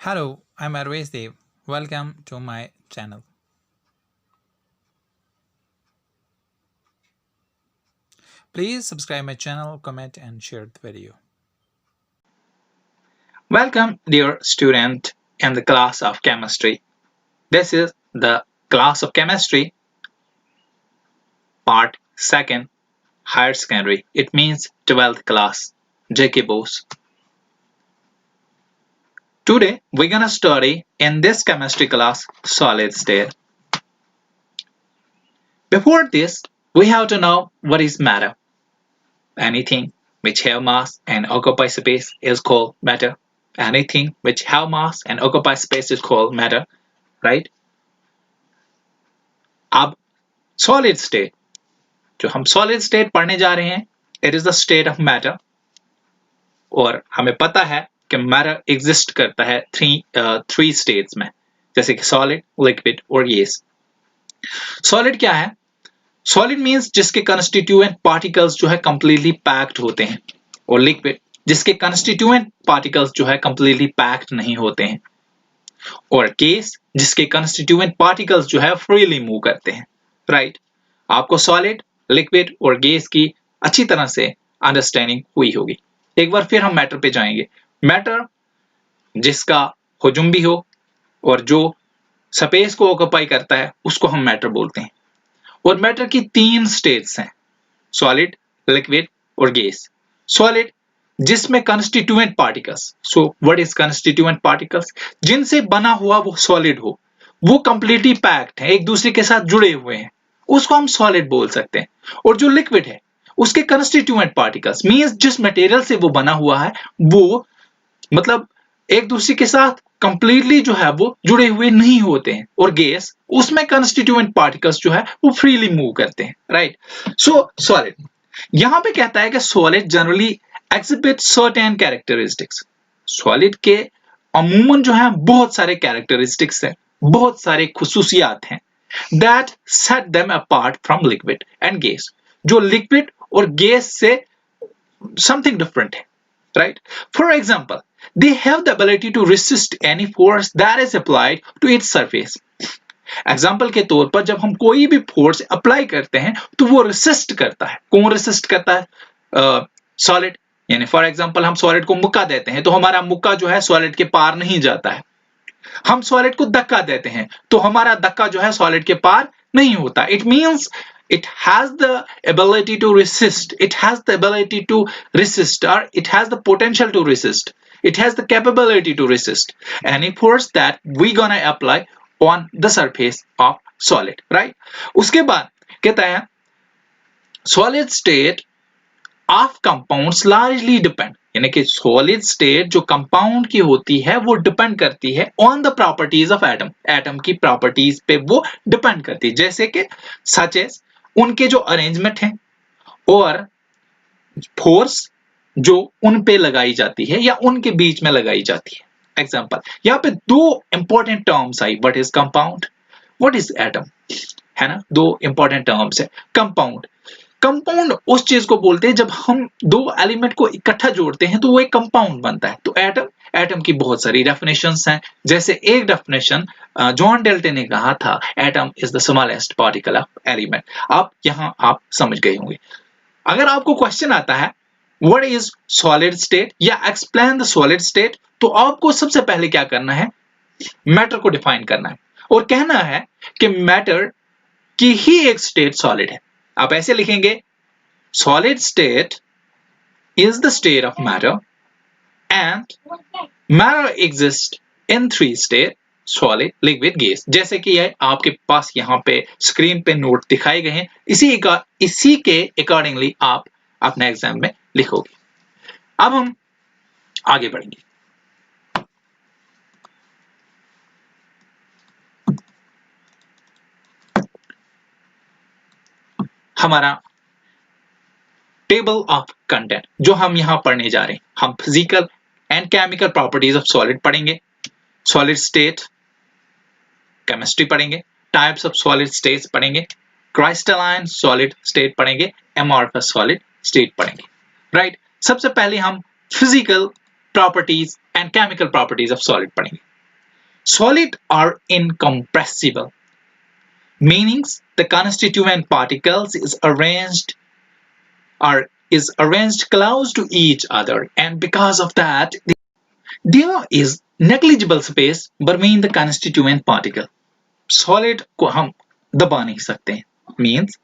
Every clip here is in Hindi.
Hello, I'm Arvesh Dev. Welcome to my channel. Please subscribe my channel, comment and share the video. Welcome, dear student, in the class of chemistry. This is the class of chemistry, part 2nd, higher secondary. It means 12th class, JK Bose. Today, we're gonna study in this chemistry class solid state. Before this, we have to know what is matter. Anything which have mass and occupy space is called matter. Anything which have mass and occupy space is called matter, right? अब solid state जो हम सॉलिड स्टेट पढ़ने जा रहे हैं, it is the state of matter. और हमें पता है कि मैटर एग्जिस्ट करता है थ्री स्टेट्स में, जैसे कि सॉलिड, लिक्विड और गैस। सॉलिड क्या है? सॉलिड मींस जिसके कंस्टिट्यूएंट पार्टिकल्स जो है कंप्लीटली पैक्ड होते हैं, और लिक्विड जिसके कंस्टिट्यूएंट पार्टिकल्स जो है कंप्लीटली पैक्ड नहीं होते हैं, और गैस जिसके कंस्टिट्यूएंट पार्टिकल्स जो है फ्रीली मूव करते हैं, राइट? आपको सॉलिड, लिक्विड और गैस की अच्छी तरह से अंडरस्टैंडिंग हुई होगी। एक बार फिर हम मैटर पे जाएंगे। मैटर जिसका हुजूम भी हो और जो स्पेस को ऑक्यूपाई करता है उसको हम मैटर बोलते हैं। और मैटर की 3 स्टेट्स हैं, सॉलिड, लिक्विड और गैस। सॉलिड जिसमें constituent particles, so what is constituent particles? जिनसे बना हुआ वो सॉलिड हो, वो कंप्लीटली पैक्ड है, एक दूसरे के साथ जुड़े हुए हैं, उसको हम सॉलिड बोल सकते हैं। और जो लिक्विड है उसके कंस्टिट्यूएंट पार्टिकल्स मींस जिस मटेरियल से वो बना हुआ है वो मतलब एक दूसरे के साथ कंप्लीटली जो है वो जुड़े हुए नहीं होते हैं। और गैस उसमें कंस्टिट्यूएंट पार्टिकल्स जो है वो फ्रीली मूव करते हैं, राइट? सो सॉलिड यहां पे कहता है कि solid generally exhibit certain characteristics. Solid के अमूमन जो है बहुत सारे कैरेक्टरिस्टिक्स हैं, बहुत सारे खुसूसियात हैं that set them apart from liquid and gas, जो लिक्विड और गैस से something different है, right? For example, they have the ability to resist any force that is applied to its surface. Example के तौर पर जब हम कोई भी फोर्स अप्लाई करते हैं तो वो रेसिस्ट करता है। कौन रेसिस्ट करता है? सॉलिड। यानी फॉर एग्जाम्पल हम सॉलिड को मुक्का देते हैं तो हमारा मुक्का जो है सॉलिड के पार नहीं जाता है। हम सॉलिड को धक्का देते हैं तो हमारा धक्का जो है सॉलिड के पार नहीं होता। It means it has the ability to resist, it has the ability to resist, or it has the potential to resist, it has the capability to resist any force that we gonna apply on the surface of solid, right? उसके बाद कहता है solid state of compounds largely depend, यानी कि सॉलिड स्टेट जो कंपाउंड की होती है वो डिपेंड करती है on the properties of atom, atom की प्रॉपर्टीज पे वो डिपेंड करती है। जैसे कि सच एज उनके जो अरेंजमेंट है और फोर्स जो उन पे लगाई जाती है या उनके बीच में लगाई जाती है। एग्जांपल, यहाँ पे 2 important terms I, what is compound, what is atom, है ना? 2 इंपॉर्टेंट टर्म्स है। कंपाउंड, कंपाउंड उस चीज को बोलते हैं जब हम 2 एलिमेंट को इकट्ठा जोड़ते हैं तो वो एक कंपाउंड बनता है। तो एटम, एटम की बहुत सारी डेफिनेशंस हैं। जैसे एक डेफिनेशन जॉन डेल्टन ने कहा था, atom is the smallest particle of element. अब यहां आप समझ गए होंगे। अगर आपको क्वेश्चन आता है व्हाट इज सॉलिड स्टेट या एक्सप्लेन द सॉलिड स्टेट, तो आपको सबसे पहले क्या करना है? मैटर को डिफाइन करना है और कहना है कि मैटर की ही एक स्टेट सॉलिड है। आप ऐसे लिखेंगे, solid state is the state of matter and matter exists in 3 states, solid, liquid, gas। जैसे कि ये आपके पास यहाँ पे स्क्रीन पे नोट दिखाए गए हैं, इसी के अकॉर्डिंगली आप अपने एग्जाम में लिखोगे। अब हम आगे बढ़ेंगे। हमारा टेबल ऑफ कंटेंट जो हम यहां पढ़ने जा रहे हैं, हम physical and chemical properties of solid पढ़ेंगे, सॉलिड स्टेट केमिस्ट्री पढ़ेंगे, टाइप्स ऑफ सॉलिड स्टेट्स पढ़ेंगे, क्राइस्टलाइन सॉलिड स्टेट पढ़ेंगे, एमॉर्फस सॉलिड स्टेट पढ़ेंगे, राइट? सबसे पहले हम physical properties and chemical properties of solid पढ़ेंगे। Solid are incompressible, meaning the constituent particles is arranged close to each other, and because of that there is negligible space between the constituent particle. Solid को हम दबा नहीं सकते, means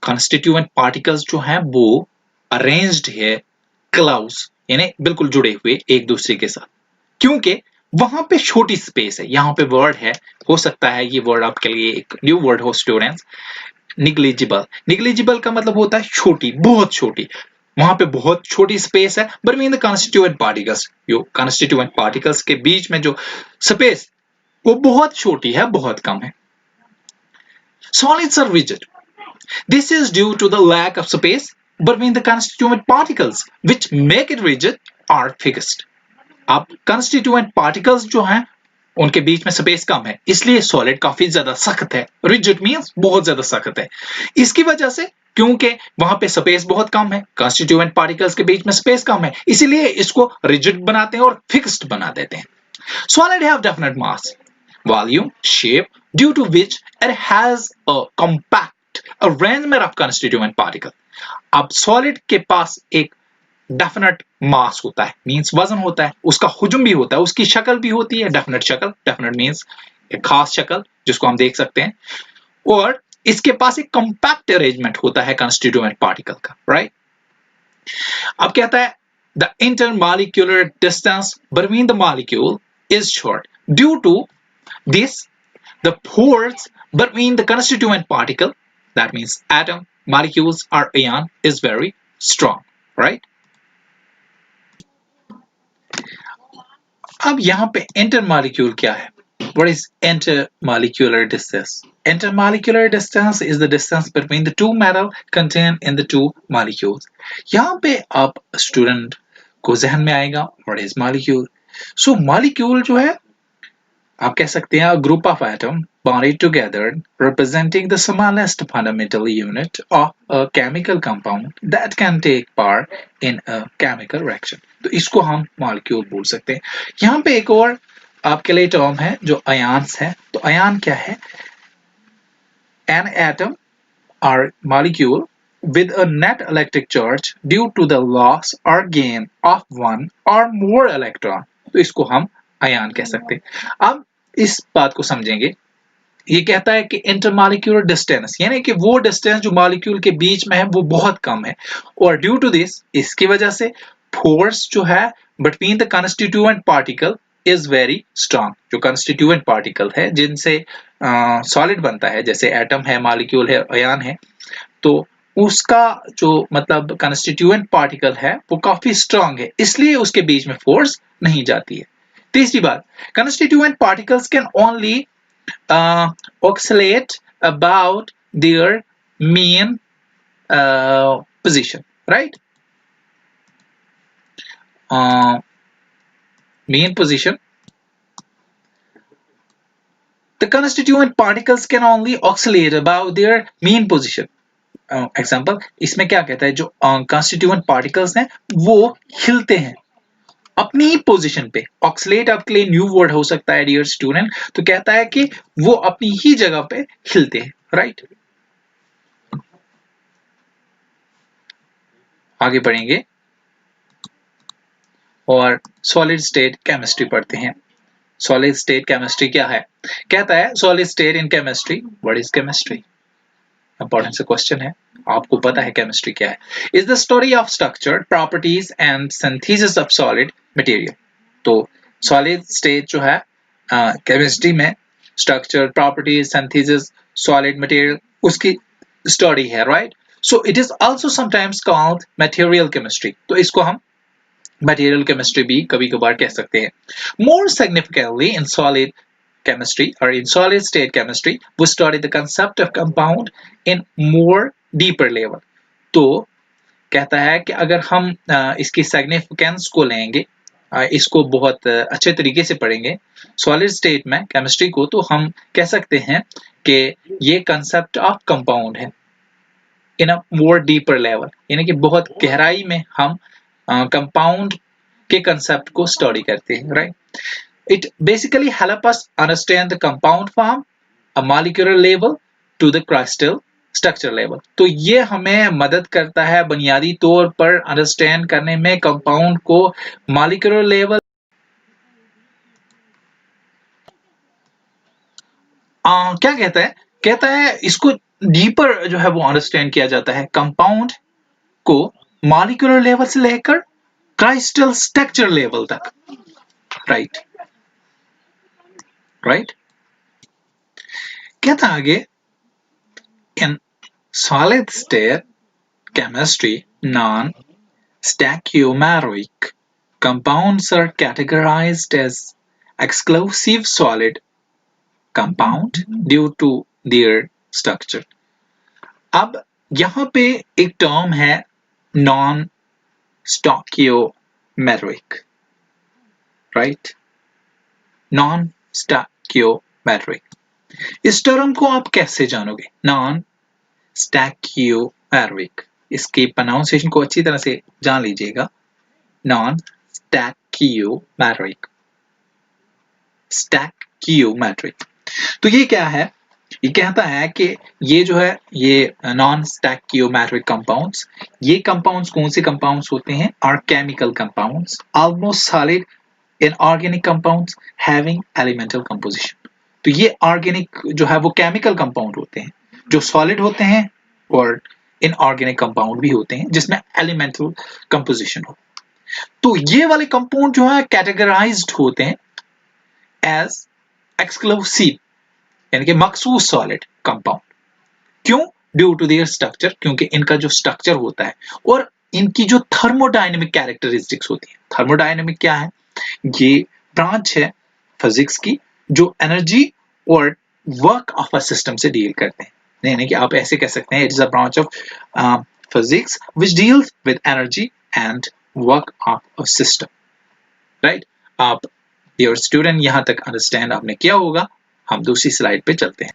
constituent particles जो हैं वो arranged है close, यानी बिल्कुल जुड़े हुए एक दूसरे के साथ, क्योंकि वहां पे छोटी स्पेस है. यहाँ पे वर्ड है, हो सकता है ये वर्ड आपके लिए एक न्यू वर्ड हो स्टूडेंट्स, निग्लिजिबल. निग्लिजिबल का मतलब होता है छोटी, बहुत छोटी. वहां पे बहुत छोटी स्पेस है बिटवीन द कंस्टिट्यूएंट पार्टिकल्स. जो कंस्टिट्यूएंट पार्टिकल्स के बीच में जो स्पेस वो बहुत छोटी है, बहुत कम है. Solids are rigid. This is due to the lack of space between the constituent particles, which make it rigid or fixed. अब constituent particles जो हैं उनके बीच में स्पेस कम है, इसलिए सॉलिड काफी ज्यादा सख्त है. रिजिड मींस बहुत ज्यादा सख्त है. इसकी वजह से, क्योंकि वहां पे स्पेस बहुत कम है, कंस्टिट्यूएंट पार्टिकल्स के बीच में स्पेस कम है, इसीलिए इसको रिजिड बनाते हैं और फिक्स्ड बना देते हैं. Solid have definite mass, volume, shape, due to which it has a compact arrangement of constituent particle. अब सॉलिड के पास एक डेफिनेट मास होता है, मींस वजन होता है, उसका हुजम भी होता है, उसकी शक्ल भी होती है डेफिनेट शक्ल. डेफिनेट मींस एक खास शक्ल जिसको हम देख सकते हैं, और इसके पास एक कंपैक्ट अरेंजमेंट होता है कंस्टिट्यूएंट पार्टिकल का, राइट. अब कहता है the intermolecular distance between the molecule is short. Due to this the pores between the constituent particle, that means atom, molecules or ion, is very strong, right? अब यहाँ पे intermolecule क्या है? What is intermolecular distance? Intermolecular distance is the distance between the two metal contained in the two molecules. यहाँ पे आप student को जहन में आएगा what is molecule? So molecule जो है आप कह सकते हैं a group of atom bonded together representing the smallest fundamental unit of a chemical compound that can take part in a chemical reaction. तो इसको हम molecule बोल सकते हैं. यहाँ पे एक और आपके लिए टर्म है जो ions है. तो ion क्या है? An atom or molecule with a net electric charge due to the loss or gain of one or more electron. तो इसको हम ion कह सकते हैं. अब इस बात को समझेंगे. ये कहता है कि इंटरमॉलिक्यूलर डिस्टेंस, यानी कि वो डिस्टेंस जो मॉलिक्यूल के बीच में है वो बहुत कम है, और ड्यू टू दिस, इसकी वजह से फोर्स जो है between the constituent particle is very strong. जो कंस्टिट्यूएंट पार्टिकल है जिनसे सॉलिड बनता है, जैसे एटम है, मॉलिक्यूल है, आयन है, तो उसका जो मतलब कंस्टिट्यूएंट पार्टिकल है वो काफी स्ट्रांग है, इसलिए उसके बीच में फोर्स नहीं जाती है. तीसरी बात, constituent particles can only oscillate about their mean position, right? Mean position. The constituent particles can only oscillate about their mean position. Example, इसमें क्या कहता है, जो constituent particles हैं वो हिलते हैं अपनी ही पोजीशन पे. ऑक्सीलेट आपके लिए न्यू वर्ड हो सकता है डियर स्टूडेंट. तो कहता है कि वो अपनी ही जगह पे हिलते हैं, राइट. आगे बढ़ेंगे और सॉलिड स्टेट केमिस्ट्री पढ़ते हैं. सॉलिड स्टेट केमिस्ट्री क्या है? कहता है solid state in chemistry, what is chemistry? Important सा क्वेश्चन है, आपको पता है केमिस्ट्री क्या है. Is the study of structure, properties and synthesis of solid material. तो सॉलिड स्टेट जो है केमिस्ट्री में structure, properties, synthesis, solid material, उसकी स्टडी है, right. So it is also sometimes called material chemistry. तो इसको हम मटेरियल केमिस्ट्री भी कभी कभार कह सकते हैं. More significantly in solid chemistry or in solid state chemistry we study the concept of compound in more deeper level. तो कहता है कि अगर हम इसकी significance को लेंगे, इसको बहुत अच्छे तरीके से पढ़ेंगे सॉलिड स्टेट में केमिस्ट्री को, तो हम कह सकते हैं कि ये कंसेप्ट ऑफ कंपाउंड है इन अ मोर डीपर लेवल, यानी कि बहुत गहराई में हम कंपाउंड के कंसेप्ट को स्टडी करते हैं, right. It basically help us understand the compound form, a molecular level to the crystal structure level. तो ये हमें मदद करता है बुनियादी तौर पर अंडरस्टैंड करने में कंपाउंड को मॉलिक्यूलर लेवल क्या कहता है इसको डीपर जो है वो अंडरस्टैंड किया जाता है कंपाउंड को मॉलिक्यूलर लेवल से लेकर क्राइस्टल स्ट्रक्चर लेवल तक. राइट राइट कहता आगे in solid state chemistry non-stoichiometric compounds are categorized as exclusive solid compound due to their structure. अब यहां पे एक टर्म है non stoichiometric. Right non stoichiometric. इस टर्म को आप कैसे जानोगे? Non stoichiometric. इसकी प्रोनाउंसिएशन को अच्छी तरह से जान लीजिएगा. Non stoichiometric. स्टॉकियोमेट्रिक. तो ये क्या है? ये कहता है कि ये जो है ये नॉन स्टॉकियोमेट्रिक कंपाउंड्स, ये कंपाउंड्स कौन से कंपाउंड्स होते हैं? Are chemical compounds almost solid inorganic compounds having elemental composition. तो ये ऑर्गेनिक जो है वो केमिकल कंपाउंड होते हैं जो सॉलिड होते हैं और इनऑर्गेनिक कंपाउंड भी होते हैं जिसमें एलिमेंटल कंपोजिशन हो. तो ये वाले कंपाउंड जो है कैटेगराइज्ड होते हैं एज एक्सक्लूसिव यानी कि मखसूस सॉलिड कंपाउंड. क्यों? ड्यू टू देयर स्ट्रक्चर, क्योंकि इनका जो स्ट्रक्चर होता है और इनकी जो थर्मोडायनेमिक कैरेक्टरिस्टिक्स होती है. थर्मोडायनेमिक क्या है? ये ब्रांच है फिजिक्स की जो एनर्जी और वर्क ऑफ अ सिस्टम से डील करते हैं. यानी कि आप ऐसे कह सकते हैं it is a branch of physics which deals with energy and work of a system. Right. आप योर स्टूडेंट यहां तक अंडरस्टैंड आपने किया होगा. हम दूसरी स्लाइड पे चलते हैं.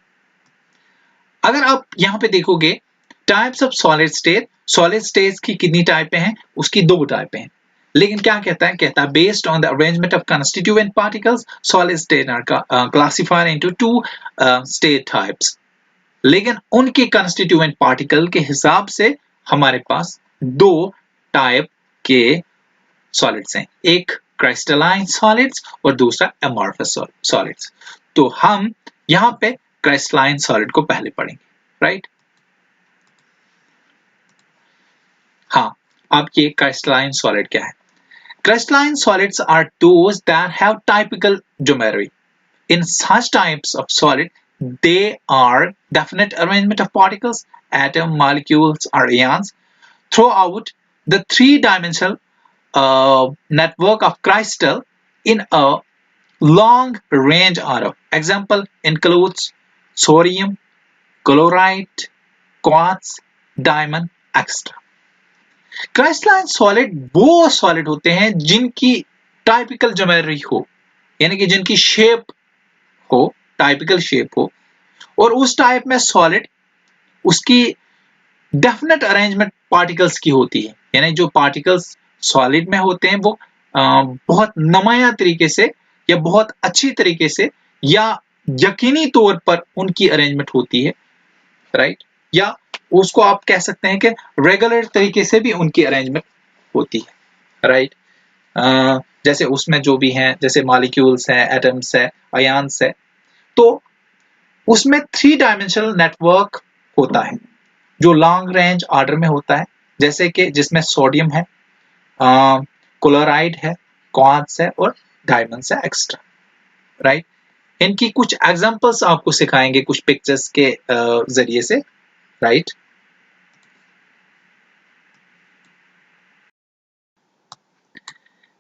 अगर आप यहां पे देखोगे types of solid state, solid state की कितनी टाइपें हैं? उसकी 2 टाइपें हैं. लेकिन क्या कहता है? कहता है based on the arrangement of constituent particles solid state are classified into 2 state types. लेकिन उनके कंस्टिट्यूएंट पार्टिकल के हिसाब से हमारे पास 2 टाइप के सॉलिड्स हैं. एक क्राइस्टलाइन सॉलिड्स और दूसरा अमॉर्फस सॉलिड्स. तो हम यहां पे क्राइस्टलाइन सॉलिड को पहले पढ़ेंगे. राइट. हाँ, अब ये क्राइस्टलाइन सॉलिड क्या है? Crystalline solids are those that have typical geometry. In such types of solid, they are definite arrangement of particles, atom, molecules, or ions throughout the three-dimensional network of crystal in a long range order. Example includes sodium, chloride, quartz, diamond, etc. Crystalline solid वो सॉलिड होते हैं जिनकी टाइपिकल ज्योमेट्री हो यानी कि जिनकी शेप हो, टाइपिकल शेप हो और उस टाइप में सॉलिड उसकी डेफिनेट अरेंजमेंट पार्टिकल्स की होती है. यानी जो पार्टिकल्स सॉलिड में होते हैं वो बहुत नुमाया तरीके से या बहुत अच्छी तरीके से या यकीनी तौर पर उनकी अरेंजमेंट होती है. राइट. या उसको आप कह सकते हैं कि रेगुलर तरीके से भी उनकी अरेंजमेंट होती है. राइट. जैसे उसमें जो भी हैं जैसे मॉलिक्यूल्स हैं, एटम्स है, आयन्स है, तो उसमें 3 डायमेंशनल नेटवर्क होता है जो लॉन्ग रेंज ऑर्डर में होता है. जैसे कि जिसमें सोडियम है, क्लोराइड है, क्वार्ट्ज है और डायमंड्स है एक्स्ट्रा. राइट. इनकी कुछ एग्जांपल्स आपको सिखाएंगे कुछ पिक्चर्स के जरिए से. राइट.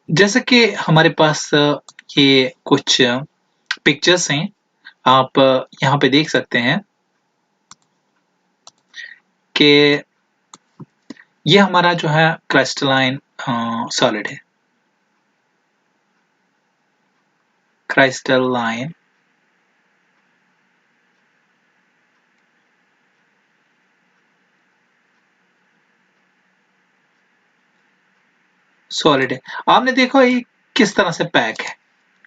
जैसे कि हमारे पास ये कुछ पिक्चर्स हैं, आप यहाँ पे देख सकते हैं कि ये हमारा जो है क्राइस्टलाइन सॉलिड है. क्राइस्टलाइन सॉलिड है. आपने देखो ये किस तरह से पैक है.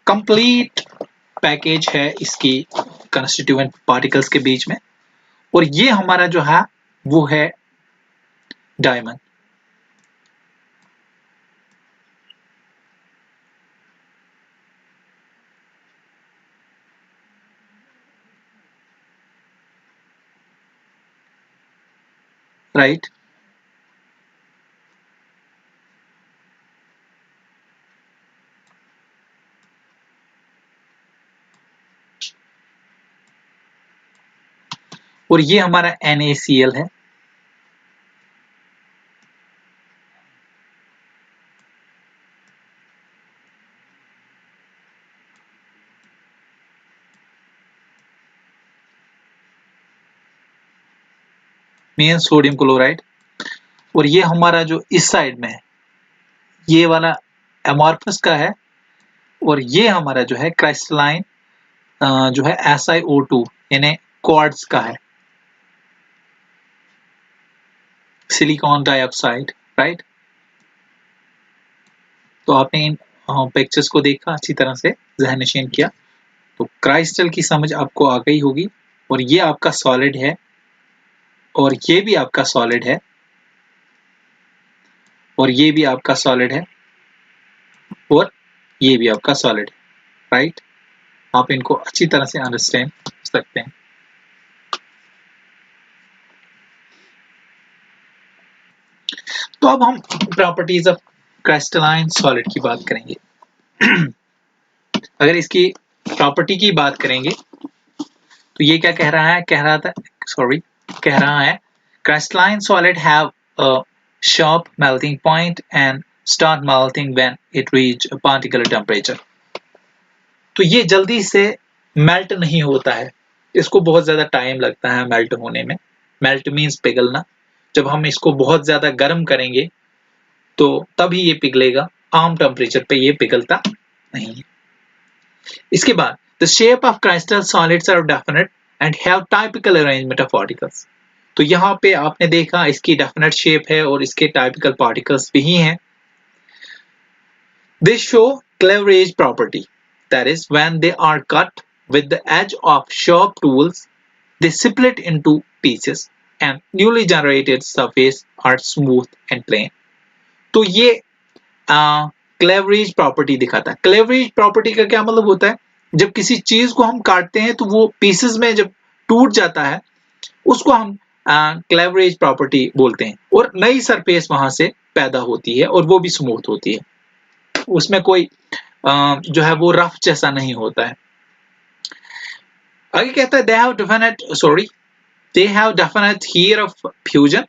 कंप्लीट पैकेज है इसकी कंस्टिट्यूएंट पार्टिकल्स के बीच में, और ये हमारा जो है वो है डायमंड। राइट, और ये हमारा NaCl है। मेन सोडियम क्लोराइड, और ये हमारा जो इस साइड में है ये वाला एमॉर्फस का है, और ये हमारा जो है क्राइस्टलाइन जो है SiO2 यानी क्वार्ट्ज का है, सिलिकॉन डाइऑक्साइड। राइट, तो आपने इन पिक्चर्स को देखा, अच्छी तरह से ज़हन नशीन किया, तो क्राइस्टल की समझ आपको आ गई होगी। और ये आपका सॉलिड है, और ये भी आपका सॉलिड है, और ये भी आपका सॉलिड है, और ये भी आपका सॉलिड है। राइट, आप इनको अच्छी तरह से अंडरस्टैंड कर सकते हैं। तो अब हम प्रॉपर्टीज ऑफ क्राइस्टलाइन सॉलिड की बात करेंगे। अगर इसकी प्रॉपर्टी की बात करेंगे तो ये क्या कह रहा है, कह रहा है crystalline solid have a sharp melting point and start melting when it reach a particular temperature। तो ये जल्दी से मेल्ट नहीं होता है, इसको बहुत ज्यादा टाइम लगता है मेल्ट होने में। मेल्ट मीन्स पिघलना। जब हम इसको बहुत ज्यादा गर्म करेंगे तो तभी ये पिघलेगा, आम टेम्परेचर पे ये पिघलता नहीं है। इसके बाद the shape of crystal solids are definite and have typical arrangement of particles। तो यहाँ पे आपने देखा इसकी डेफिनेट शेप है और इसके टाइपिकल पार्टिकल्स भी हैं। They show cleavage property, that is when they are cut with the edge of sharp tools they split into pieces and newly generated surface are smooth and plain। तो ये क्लेवरेज प्रॉपर्टी दिखाता है। क्लेवरेज प्रॉपर्टी का क्या मतलब होता है, जब किसी चीज को हम काटते हैं तो वो पीसेस में जब टूट जाता है उसको हम क्लेवरेज प्रॉपर्टी बोलते हैं, और नई सरफेस वहां से पैदा होती है और वो भी स्मूथ होती है, उसमें कोई जो है वो रफ जैसा नहीं होता है। आगे कहता है they have definite heat of fusion।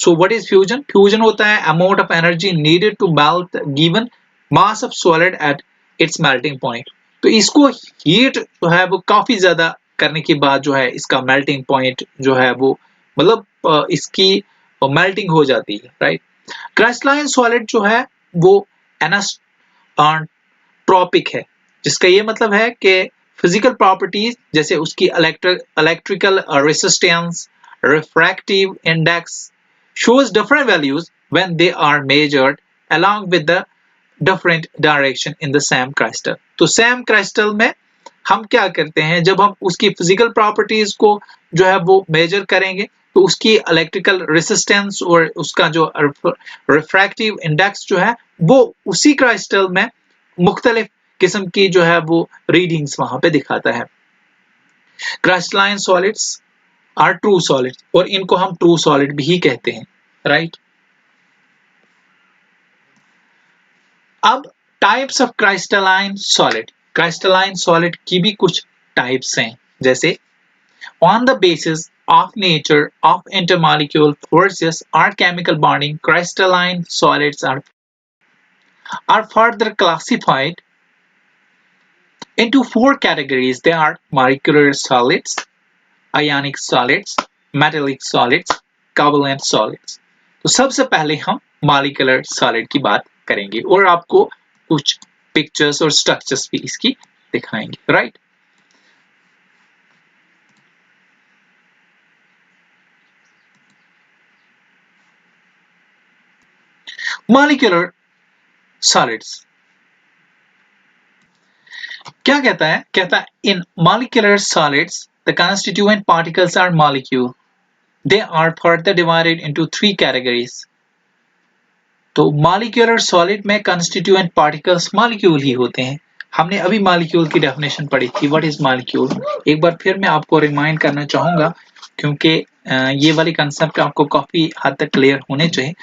So what is fusion? Fusion होता है amount of energy needed to melt given mass of solid at its melting point। तो इसको हीट जो है वो काफी ज्यादा करने के बाद जो है इसका मेल्टिंग पॉइंट जो है वो मतलब इसकी मेल्टिंग हो जाती है। राइट, क्राइस्टलाइन सॉलिड जो है वो एनास्ट्रोपिक है, जिसका ये मतलब है कि फिजिकल प्रॉपर्टीज जैसे उसकी electrical resistance, refractive index shows different values when they are measured along with the different direction in the same crystal। तो सेम क्रिस्टल में हम क्या करते हैं, जब हम उसकी फिजिकल प्रॉपर्टीज को जो है वो मेजर करेंगे तो उसकी इलेक्ट्रिकल रेसिस्टेंस और उसका जो रिफ्रैक्टिव इंडेक्स जो है वो उसी क्रिस्टल में मुख्तलिफ किस्म की जो है वो रीडिंग्स वहां पे दिखाता है। Crystalline solids are true solid, और इनको हम ट्रू सॉलिड भी कहते हैं। राइट, अब टाइप्स ऑफ क्राइस्टलाइन सॉलिड। क्राइस्टलाइन सॉलिड की भी कुछ टाइप्स हैं, जैसे on the basis of nature of intermolecular forces or chemical bonding crystalline solids are further classified into four categories। They are molecular solids, ionic solids, metallic solids, covalent solids। तो सबसे पहले हम मॉलिक्यूलर सॉलिड की बात करेंगे और आपको कुछ पिक्चर्स और स्ट्रक्चर्स भी इसकी दिखाएंगे। Right, molecular solids. क्या कहता है? कहता है इन molecular solids the constituent particles are molecule. They are further divided into three categories. तो मॉलिक्यूलर सॉलिड में कंस्टिट्यूएंट पार्टिकल्स मॉलिक्यूल ही होते हैं। हमने अभी मॉलिक्यूल की डेफिनेशन पढ़ी थी, व्हाट इज मॉलिक्यूल। एक बार फिर मैं आपको रिमाइंड करना चाहूंगा क्योंकि ये वाली कंसेप्ट आपको काफी हद तक क्लियर होने चाहिए।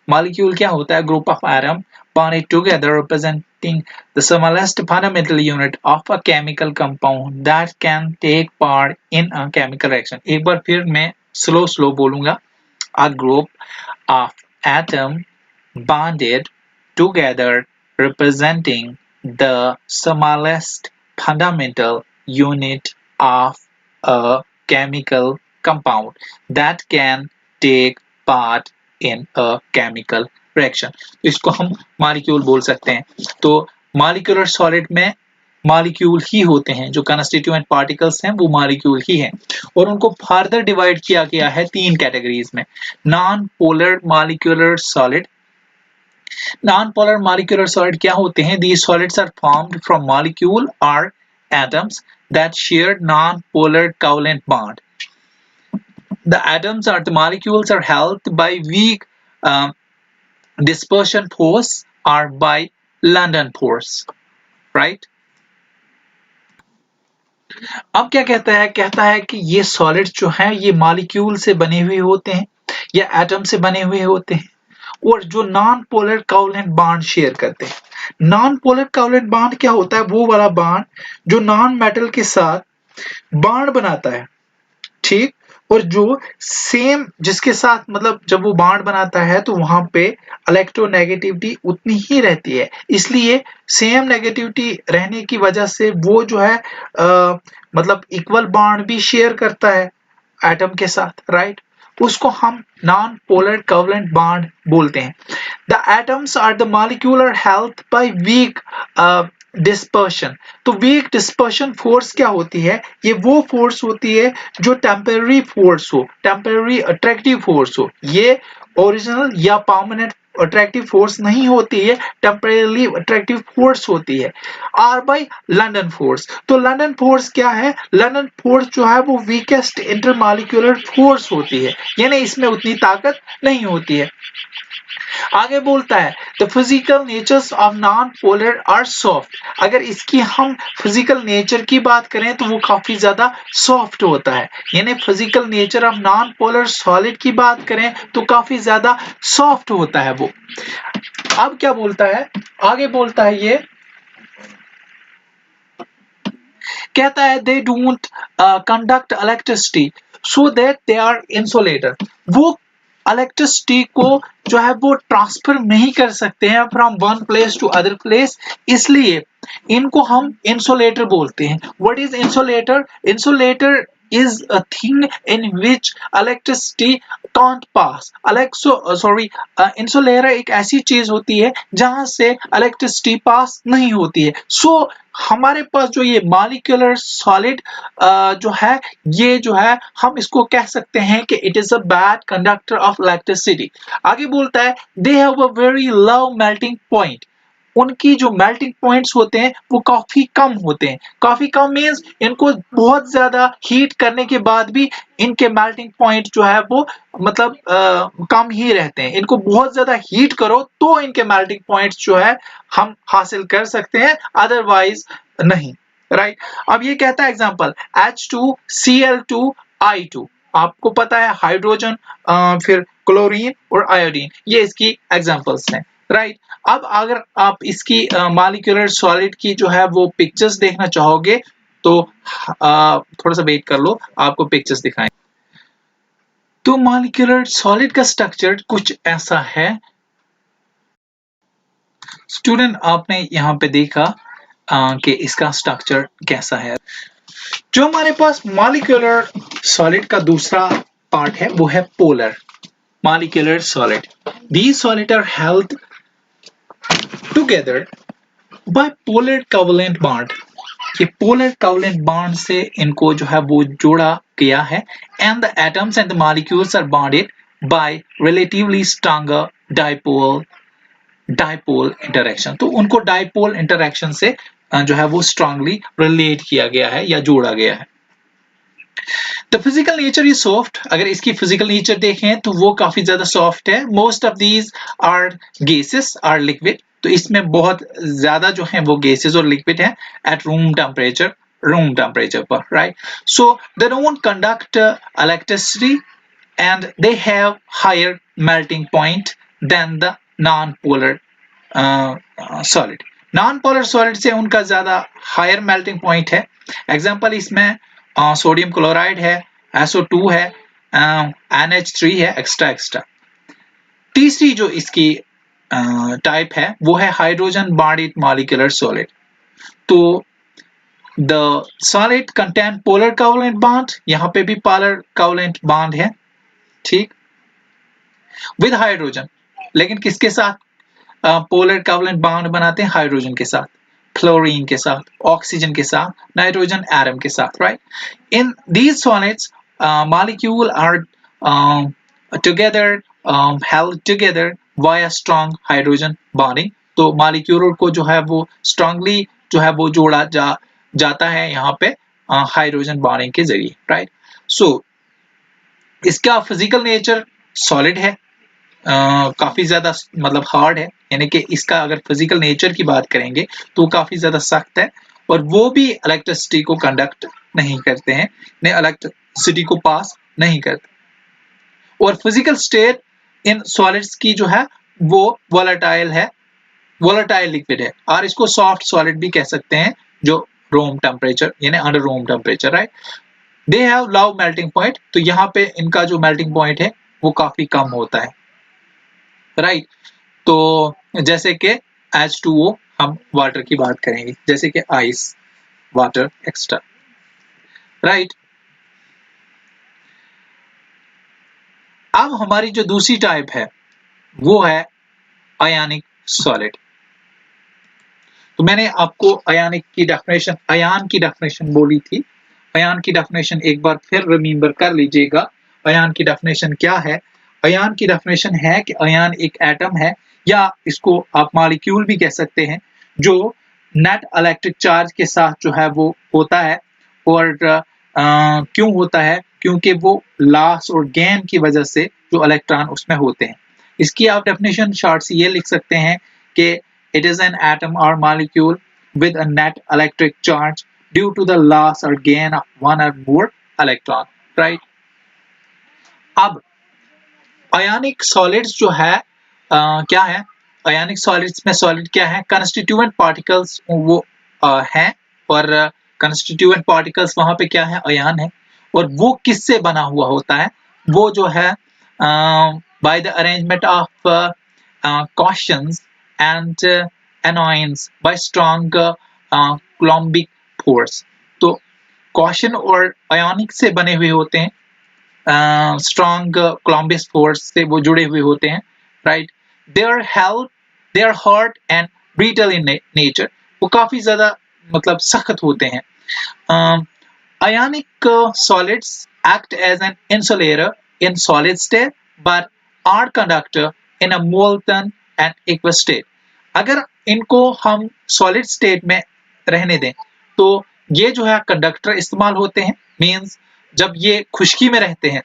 मॉलिक्यूल क्या होता है? Group of atom bonded together representing the smallest fundamental unit of a chemical compound that can take part in a chemical reaction। एक बार फिर मैं स्लो बोलूंगा। A group of atom bonded together representing the smallest fundamental unit of a chemical compound that can take part in a chemical reaction। इसको हम मॉलिक्यूल बोल सकते हैं। तो मॉलिक्यूलर सॉलिड में मॉलिक्यूल ही होते हैं, जो कंस्टिट्यूएंट पार्टिकल्स हैं वो मॉलिक्यूल ही हैं, और उनको फर्दर डिवाइड किया गया है तीन कैटेगरीज में। Non polar molecular solid. Non polar molecular solid क्या होते हैं? These solids are formed from molecule or atoms that share non-polar covalent bond. The molecules are held by weak dispersion force or by London force, right? अब क्या कहता है? कहता है कि ये सॉलिड्स जो हैं ये मॉलिक्यूल से बने हुए होते हैं या एटम से बने हुए होते हैं, और जो non polar covalent bond share करते हैं। नॉन पोलर कोवलेंट बॉन्ड क्या होता है? वो वाला बॉन्ड जो नॉन मेटल के साथ बॉन्ड बनाता है, ठीक, और जो सेम जिसके साथ मतलब जब वो बॉन्ड बनाता है तो वहां पे इलेक्ट्रोनेगेटिविटी उतनी ही रहती है, इसलिए सेम नेगेटिविटी रहने की वजह से वो जो है मतलब इक्वल बॉन्ड भी शेयर करता है एटम के साथ, राइट? उसको हम नॉन पोलर कोवलेंट बॉन्ड बोलते हैं। The atoms are the molecular held by weak dispersion. तो वीक डिस्पर्शन फोर्स क्या होती है? ये वो फोर्स होती है जो टेम्पररी फोर्स हो, टेम्पररी अट्रैक्टिव फोर्स हो। ये ओरिजिनल या परमानेंट अट्रैक्टिव फोर्स नहीं होती है, टेम्परेली अट्रैक्टिव फोर्स होती है। Are by London force. तो लंदन फोर्स क्या है? लंदन फोर्स जो है वो वीकेस्ट इंटरमॉलिक्यूलर फोर्स होती है, यानी इसमें उतनी ताकत नहीं होती है। आगे बोलता है the physical natures of non polar are soft. अगर इसकी हम फिजिकल नेचर की बात करें तो वो काफी ज्यादा सॉफ्ट होता है, यानी physical nature of non polar solid की बात करें तो काफी ज्यादा सॉफ्ट होता है वो। अब क्या बोलता है? आगे बोलता है ये कहता है they don't conduct electricity so that they are insulator. वो इलेक्ट्रिसिटी को जो है वो ट्रांसफर नहीं कर सकते हैं from one place to other place, इसलिए इनको हम इंसुलेटर बोलते हैं। What is insulator? Insulator is a thing in which electricity can't pass। Insulator एक ऐसी चीज होती है जहां से इलेक्ट्रिसिटी पास नहीं होती है। सो हमारे पास जो ये मॉलिक्यूलर सॉलिड जो है ये जो है हम इसको कह सकते हैं कि it is a bad conductor of electricity. आगे बोलता है they have a very low melting point. उनकी जो मेल्टिंग पॉइंट्स होते हैं वो काफी कम होते हैं। काफी कम मींस इनको बहुत ज्यादा हीट करने के बाद भी इनके मेल्टिंग पॉइंट जो है वो मतलब कम ही रहते हैं। इनको बहुत ज्यादा हीट करो तो इनके मेल्टिंग पॉइंट्स जो है हम हासिल कर सकते हैं, अदरवाइज नहीं, राइट? अब ये कहता है एग्जांपल H2Cl2I2। आपको पता है हाइड्रोजन, फिर क्लोरीन और आयोडीन, ये इसकी एग्जांपल्स हैं, राइट? अब अगर आप इसकी मॉलिक्यूलर सॉलिड की जो है वो पिक्चर्स देखना चाहोगे तो थोड़ा सा वेट कर लो, आपको पिक्चर्स दिखाएं। तो मॉलिक्यूलर सॉलिड का स्ट्रक्चर कुछ ऐसा है। स्टूडेंट आपने यहाँ पे देखा कि इसका स्ट्रक्चर कैसा है। जो हमारे पास मॉलिक्यूलर सॉलिड का दूसरा पार्ट है वो है polar molecular solid. These solids are held together by polar covalent bond। ये polar covalent bond से इनको जो है वो जोड़ा गया है। And the atoms and the molecules are bonded by relatively stronger dipole interaction। तो उनको dipole interaction से जो है वो स्ट्रांगली रिलेट किया गया है या जोड़ा गया है। The physical nature is soft. अगर इसकी फिजिकल नेचर देखें तो वो काफी ज्यादा सॉफ्ट है। Most of these are gases are liquid. तो इसमें बहुत ज्यादा जो है वो गैसेस और लिक्विड है एट रूम टेम्परेचर पर, right. So they don't conduct electricity and they have higher melting point than the non-polar solid. Non-polar solid से उनका ज्यादा higher melting point है। एग्जाम्पल इसमें सोडियम क्लोराइड है, SO2 है, NH3 है, एक्स्ट्रा। तीसरी जो इसकी टाइप है वो है हाइड्रोजन बॉन्डेड मॉलिक्यूलर सॉलिड। तो the solid contain polar covalent bond, यहाँ पे भी पोलर कोवलेंट बॉन्ड है, ठीक, विद हाइड्रोजन। लेकिन किसके साथ पोलर कोवलेंट बॉन्ड बनाते हैं? हाइड्रोजन के साथ, फ्लोरीन के साथ, ऑक्सीजन के साथ, नाइट्रोजन एटम के साथ, right. In these solids molecule are together held together via strong hydrogen bonding. तो मॉलिक्यूल को जो है वो स्ट्रांगली जो है वो जोड़ा जाता है यहाँ पे हाइड्रोजन बॉन्डिंग के जरिए, राइट। सो इसका फिजिकल नेचर सॉलिड है, काफी ज्यादा मतलब हार्ड है, यानी कि इसका अगर फिजिकल नेचर की बात करेंगे तो काफी ज्यादा सख्त है और वो भी इलेक्ट्रिसिटी को कंडक्ट नहीं करते हैं, ने इलेक्ट्रिसिटी को पास नहीं करते। और फिजिकल स्टेट इन सॉलिड्स की जो है वो वोलेटाइल है, वोलेटाइल लिक्विड है, और इसको सॉफ्ट सॉलिड भी कह सकते हैं जो रूम टेम्परेचर यानी under room temperature, right. They have love melting point. तो यहाँ पे इनका जो मेल्टिंग पॉइंट है वो काफी कम होता है, राइट। तो जैसे कि H2O, हम वाटर की बात करेंगे, जैसे कि आइस, वाटर एक्स्ट्रा, राइट। अब हमारी जो दूसरी टाइप है वो है आयनिक सॉलिड। तो मैंने आपको आयन की डेफिनेशन बोली थी। आयन की डेफिनेशन एक बार फिर रिमेंबर कर लीजिएगा। आयन की डेफिनेशन क्या है? आयन की डेफिनेशन है कि आयन एक एटम है, या इसको आप मॉलिक्यूल भी कह सकते हैं, जो नेट इलेक्ट्रिक चार्ज के साथ जो है वो होता है। और क्यों होता है? क्योंकि वो लॉस और गेन की वजह से जो इलेक्ट्रॉन उसमें होते हैं। इसकी आप डेफिनेशन शॉर्ट से ये लिख सकते हैं कि it is an atom or molecule with a net electric charge due to the loss or gain of one or more electron, right? अब आयनिक सॉलिड्स जो है क्या है? आयनिक सॉलिड्स में सॉलिड क्या है? कंस्टिट्यूएंट पार्टिकल्स वो हैं, और कंस्टिट्यूएंट पार्टिकल्स वहां पे क्या है? आयन है। और वो किससे बना हुआ होता है? वो जो है by the arrangement of questions and anions by strong coulombic force। तो क्वेश्चन और आयोनिक से बने हुए होते हैं, स्ट्रॉन्ग कोलम्बिक फोर्स से वो जुड़े हुए होते हैं, right. They are hard and brittle in nature. वो काफी ज्यादा मतलब सख्त होते हैं। Ionic solids act as an insulator in solid state but are conductor in a molten and aqueous state. अगर इनको हम सॉलिड स्टेट में रहने दें तो ये जो है कंडक्टर इस्तेमाल होते हैं। मींस जब ये खुश्की में रहते हैं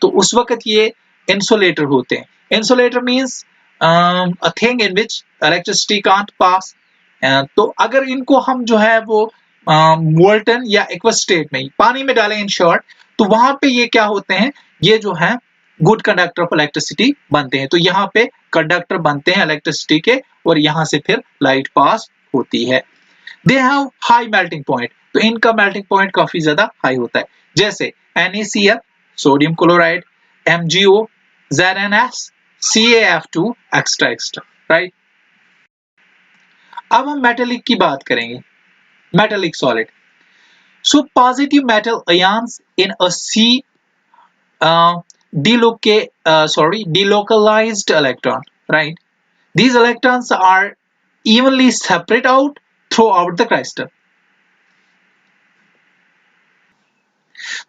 तो उस वक्त ये इंसुलेटर होते हैं। Insulator means a thing in which electricity can't pass. तो अगर इनको हम जो है वो मोल्टन या एक्वस स्टेट में पानी में डालें इन शॉर्ट, तो वहां पे ये क्या होते हैं? ये जो है गुड कंडक्टर ऑफ इलेक्ट्रिसिटी बनते हैं। तो यहाँ पे कंडक्टर बनते हैं इलेक्ट्रिसिटी के, और यहाँ से फिर लाइट पास होती है। They have high melting point. तो इनका मेल्टिंग पॉइंट काफी ज्यादा हाई होता है, जैसे NaCl, sodium chloride, MgO, ZnS, CaF2, extra, right. अब हम मेटेलिक की बात करेंगे, metallic solid. So positive metal ions in a C delocalized electron, right? These electrons are evenly separate out throughout the crystal.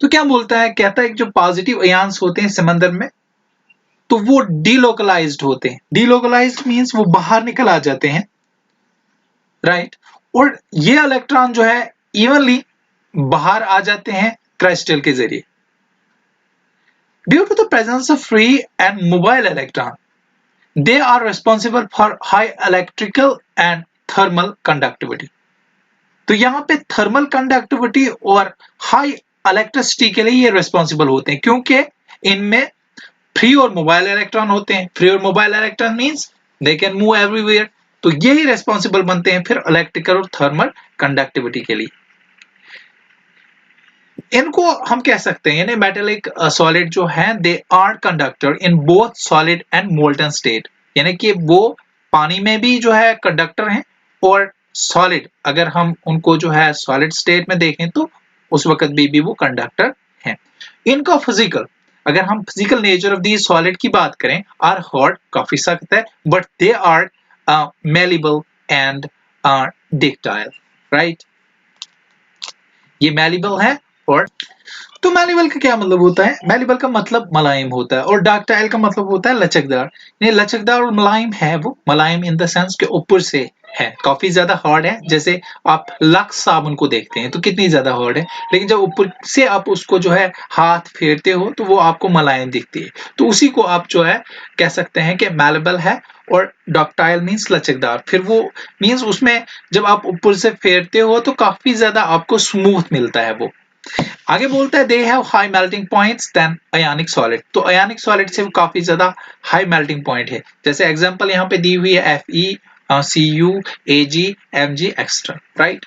तो क्या बोलता है? कहता है कि जो पॉजिटिव आयंस होते हैं समंदर में, तो वो डिलोकलाइज्ड होते हैं। डिलोकलाइज्ड मींस वो बाहर निकल आ जाते हैं, राइट। और ये इलेक्ट्रॉन जो है इवनली बाहर आ जाते हैं क्रिस्टल के जरिए। Due to the presence of free and mobile electron, they are responsible for high electrical and thermal conductivity. तो यहाँ पे थर्मल कंडक्टिविटी और हाई इलेक्ट्रिसिटी के लिए ये रिस्पॉन्सिबल होते हैं, क्योंकि इनमें फ्री और मोबाइल इलेक्ट्रॉन होते हैं। फ्री और mobile electron means they can move everywhere. तो यही रिस्पॉन्सिबल बनते हैं फिर इलेक्ट्रिकल और थर्मल कंडक्टिविटी के लिए। इनको हम कह सकते हैं यानी मेटेलिक सॉलिड जो है they are conductor in both solid and molten state, यानी कि वो पानी में भी जो है कंडक्टर हैं और सॉलिड अगर हम उनको जो है सॉलिड स्टेट में देखें तो उस वक्त भी वो कंडक्टर हैं। इनका फिजिकल, अगर हम physical nature of the solid की बात करें, आर हॉट, काफी सख्त है, but they are malleable and ductile, right. ये malleable है और तो malleable का क्या मतलब होता है? malleable का मतलब मुलायम होता है और ductile का मतलब होता है लचकदार। नहीं, लचकदार और मुलायम है, वो मुलायम इन द सेंस के ऊपर से है, काफी ज्यादा हार्ड है। जैसे आप लक्स साबुन को देखते हैं तो कितनी ज्यादा हार्ड है, लेकिन जब ऊपर से आप उसको जो है हाथ फेरते हो तो वो आपको मुलायम दिखती है। तो उसी को आप जो है कह सकते हैं कि malleable है और डक्टाइल मींस लचकदार। फिर वो मींस उसमें जब आप ऊपर से फेरते हो तो काफी ज्यादा आपको स्मूथ मिलता है वो। आगे बोलता है they have high melting points than ionic solid. तो अयानिक सॉलिड से काफी ज्यादा हाई मेल्टिंग पॉइंट है। जैसे एग्जांपल यहाँ पे दी हुई है Fe, Cu, Ag, Mg extra, right.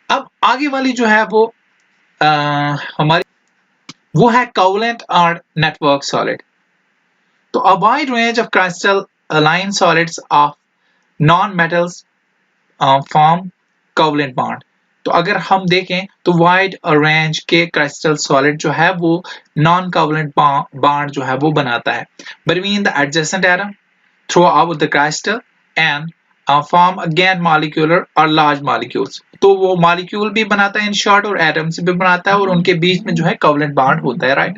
अब आगे वाली जो है वो हमारी वो है कोवेलेंट और नेटवर्क सॉलिड। तो a wide range of crystal align solids of non-metals form covalent bond। तो अगर हम देखें तो वाइड रेंज के क्रिस्टल सॉलिड जो है वो नॉन कोवेलेंट बॉन्ड जो है वो बनाता है between the adjacent atom throughout the crystal and form again molecular or large molecules। तो वो मॉलिक्यूल भी बनाता है इन शॉर्ट और एटम्स भी बनाता है और उनके बीच में जो है कोवेलेंट बॉन्ड होता है, राइट।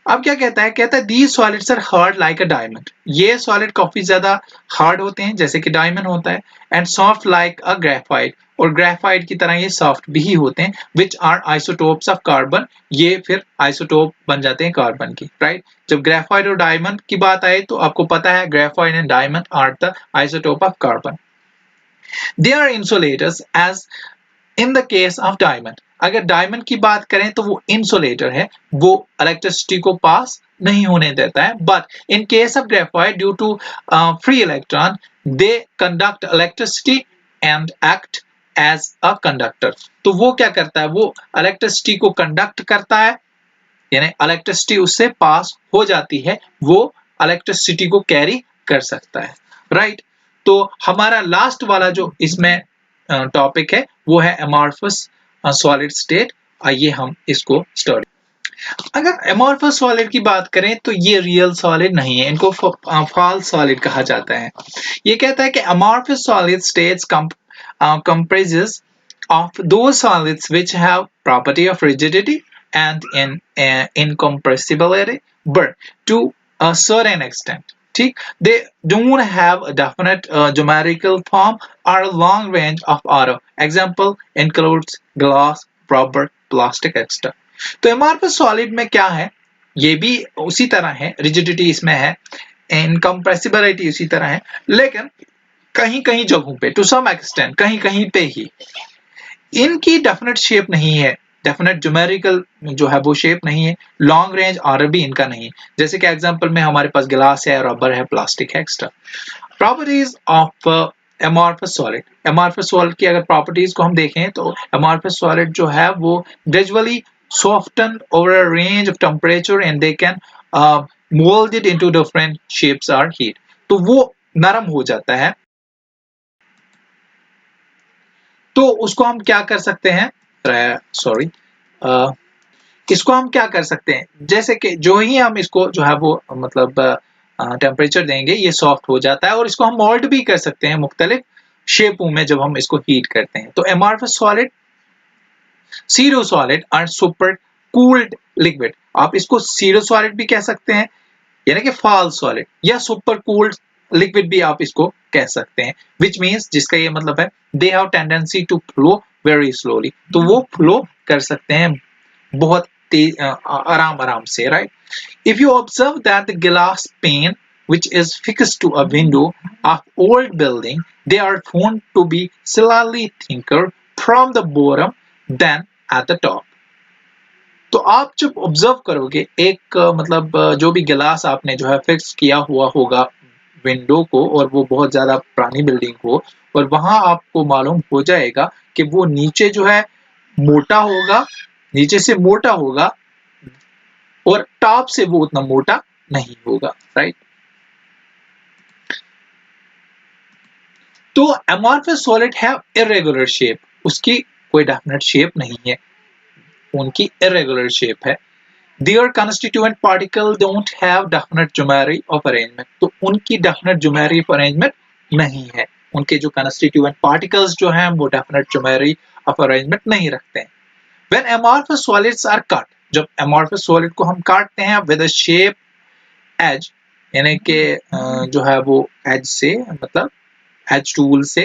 अब क्या कहता है? कहता है these solids are hard like a diamond। ये सॉलिड काफी ज्यादा हार्ड होते हैं जैसे कि डायमंड होता है, and soft like a graphite, और ग्रेफाइट की तरह ये सॉफ्ट भी होते हैं, which are isotopes of carbon। ये फिर आइसोटोप बन जाते हैं कार्बन की, राइट। जब ग्रेफाइट और डायमंड की बात आए तो आपको पता है graphite and diamond are the isotope of carbon. They are insulators as in the case of diamond। अगर डायमंड की बात करें तो वो इंसुलेटर है, वो इलेक्ट्रिसिटी को पास नहीं होने देता है। But in case of graphite due to free electron they conduct electricity and act as a conductor. तो वो क्या करता है? वो इलेक्ट्रिसिटी को कंडक्ट करता है, यानी इलेक्ट्रिसिटी उससे पास हो जाती है, वो इलेक्ट्रिसिटी को कैरी कर सकता है, राइट। तो हमारा लास्ट वाला जो इसमें टॉपिक है वो है अमॉर्फस सॉलिड स्टेट। आइए हम इसको स्टडी। अगर अमॉर्फस सॉलिड की बात करें तो ये रियल सॉलिड नहीं है, इनको फॉल्स सॉलिड कहा जाता है। ये कहता है कि amorphous solid states comprises of those solids which have property of rigidity and incompressibility but to a certain extent, ठीक। they don't have a definite geometrical form or a long range of order। example includes glass, rubber, plastic etc। तो amorphous solid में क्या है? ये भी उसी तरह है, rigidity इसमें है, incompressibility उसी तरह है, लेकिन कहीं कहीं जगहों पे टू सम एक्सटेंट, कहीं कहीं पे ही इनकी डेफिनेट शेप नहीं है, डेफिनेट ज्योमेट्रिकल जो है वो शेप नहीं है, लॉन्ग रेंज ऑर्डर भी इनका नहीं है। जैसे कि एग्जांपल में हमारे पास गिलास है, रबर है, प्लास्टिक है extra. Properties of amorphous solid. Amorphous solid की अगर प्रॉपर्टीज को हम देखें तो अमॉर्फस सॉलिड जो है वो gradually soften over a range of temperature and they can mold it into different shapes or heat। तो वो नरम हो जाता है, तो उसको हम क्या कर सकते हैं? सॉरी, इसको हम क्या कर सकते हैं? जैसे कि जो ही हम इसको जो है वो मतलब टेम्परेचर देंगे ये सॉफ्ट हो जाता है, और इसको हम मोल्ड भी कर सकते हैं मुख्तलिफ शेपों में जब हम इसको हीट करते हैं। तो अमॉर्फस सॉलिड, सीरो सॉलिड और सुपर कूल्ड लिक्विड। आप इसको सीरो सॉलिड भी कह सकते हैं यानी कि फॉल सॉलिड, या सुपर कूल्ड लिक्विड भी आप इसको कह सकते हैं, विच मीन्स जिसका ये मतलब है they have tendency to flow very slowly, तो वो फ्लो कर सकते हैं बहुत तेज आराम आराम से, right. If you observe that the glass pen which is fixed to a window of old building, they are found to be slightly thicker from the bottom than at the top. तो आप जब ऑब्जर्व करोगे एक मतलब जो भी गिलास आपने जो है फिक्स किया हुआ होगा विंडो को, और वो बहुत ज्यादा पुरानी बिल्डिंग हो, और वहां आपको मालूम हो जाएगा कि वो नीचे जो है मोटा होगा, नीचे से मोटा होगा, और टॉप से वो उतना मोटा नहीं होगा, राइट। तो amorphous solid have irregular shape, उसकी कोई डेफिनेट शेप नहीं है, उनकी irregular shape है। Their constituent particle don't have definite geometry of arrangement, तो उनकी definite geometry of arrangement नहीं है, उनके जो constituent particles जो हैं वो definite geometry of arrangement नहीं रखते हैं। When amorphous solids are cut, जब amorphous solid को हम काटते हैं with a shape edge, यानी कि जो है वो edge से मतलब edge tool से,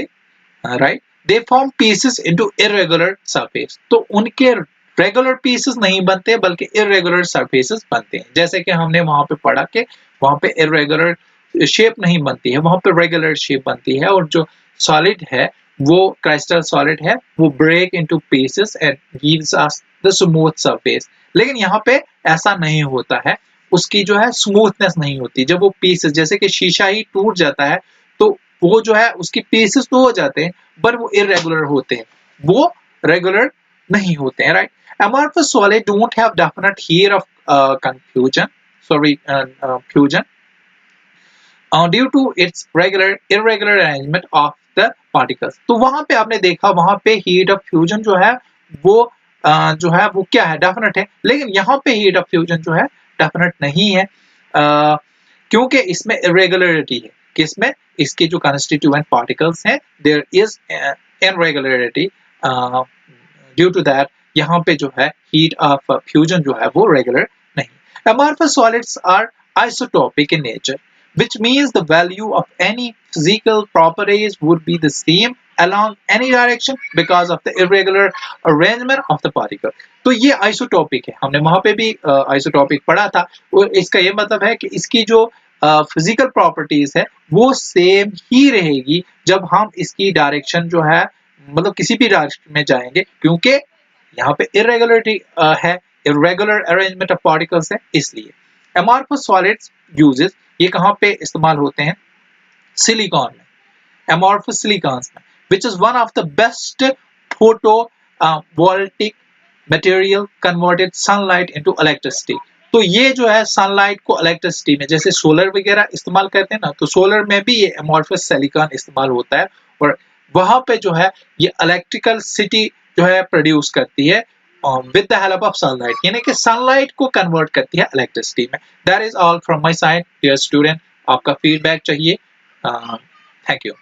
right, they form pieces into irregular surface, तो उनके रेगुलर पीसेस नहीं बनते बल्कि इरेगुलर सरफेसेस बनते हैं। जैसे कि हमने वहां पे पढ़ा कि वहां पे इरेगुलर शेप नहीं बनती है, वहां पे रेगुलर शेप बनती है, और जो सॉलिड है वो क्रिस्टल सॉलिड है, वो break into pieces and gives us the smooth surface. लेकिन यहाँ पे ऐसा नहीं होता है, उसकी जो है स्मूथनेस नहीं होती। जब वो पीसेस, जैसे कि शीशा ही टूट जाता है तो वो जो है उसकी पीसेस तो हो जाते हैं पर वो इरेगुलर होते हैं, वो रेगुलर नहीं होते हैं, right. Amorphous solid don't have definite here of fusion due to its irregular arrangement of the particles। तो वहां पे आपने देखा वहां पे heat of fusion जो है वो जो है वो क्या है, डेफिनेट है, लेकिन यहाँ पे heat of fusion जो है डेफिनेट नहीं है, क्योंकि इसमें irregularity है। किसमें? इसके जो constituent particles हैं there is irregularity, due to that यहाँ पे जो है हीट ऑफ फ्यूजन जो है वो रेगुलर नहीं। Amorphous solids are isotopic in nature, which means the value of any physical properties would be the same along any direction because of the irregular arrangement of the particle। तो ये आइसोटॉपिक है, हमने वहां पे भी आइसोटॉपिक पढ़ा था, और इसका ये मतलब है कि इसकी जो फिजिकल प्रॉपर्टीज है वो सेम ही रहेगी जब हम इसकी डायरेक्शन जो है मतलब किसी भी डायरेक्शन में जाएंगे, क्योंकि यहाँ पे इरेगुलरिटी है, इरेगुलर अरेंजमेंट ऑफ पार्टिकल्स है, इसलिए। Amorphous solids uses, ये कहाँ पे इस्तेमाल होते हैं? सिलिकॉन में, amorphous silicons में, which is one of the best photovoltaic material converted sunlight into electricity। तो ये जो है सनलाइट को इलेक्ट्रिसिटी में, जैसे सोलर वगैरह इस्तेमाल करते हैं ना, तो सोलर में भी ये amorphous silicon इस्तेमाल होता है, और वहां पे जो है ये इलेक्ट्रिकल सिटी जो है प्रोड्यूस करती है with the help of sunlight, यानी कि सनलाइट को कन्वर्ट करती है इलेक्ट्रिसिटी में। That is all from my side dear student, आपका फीडबैक चाहिए। Thank you.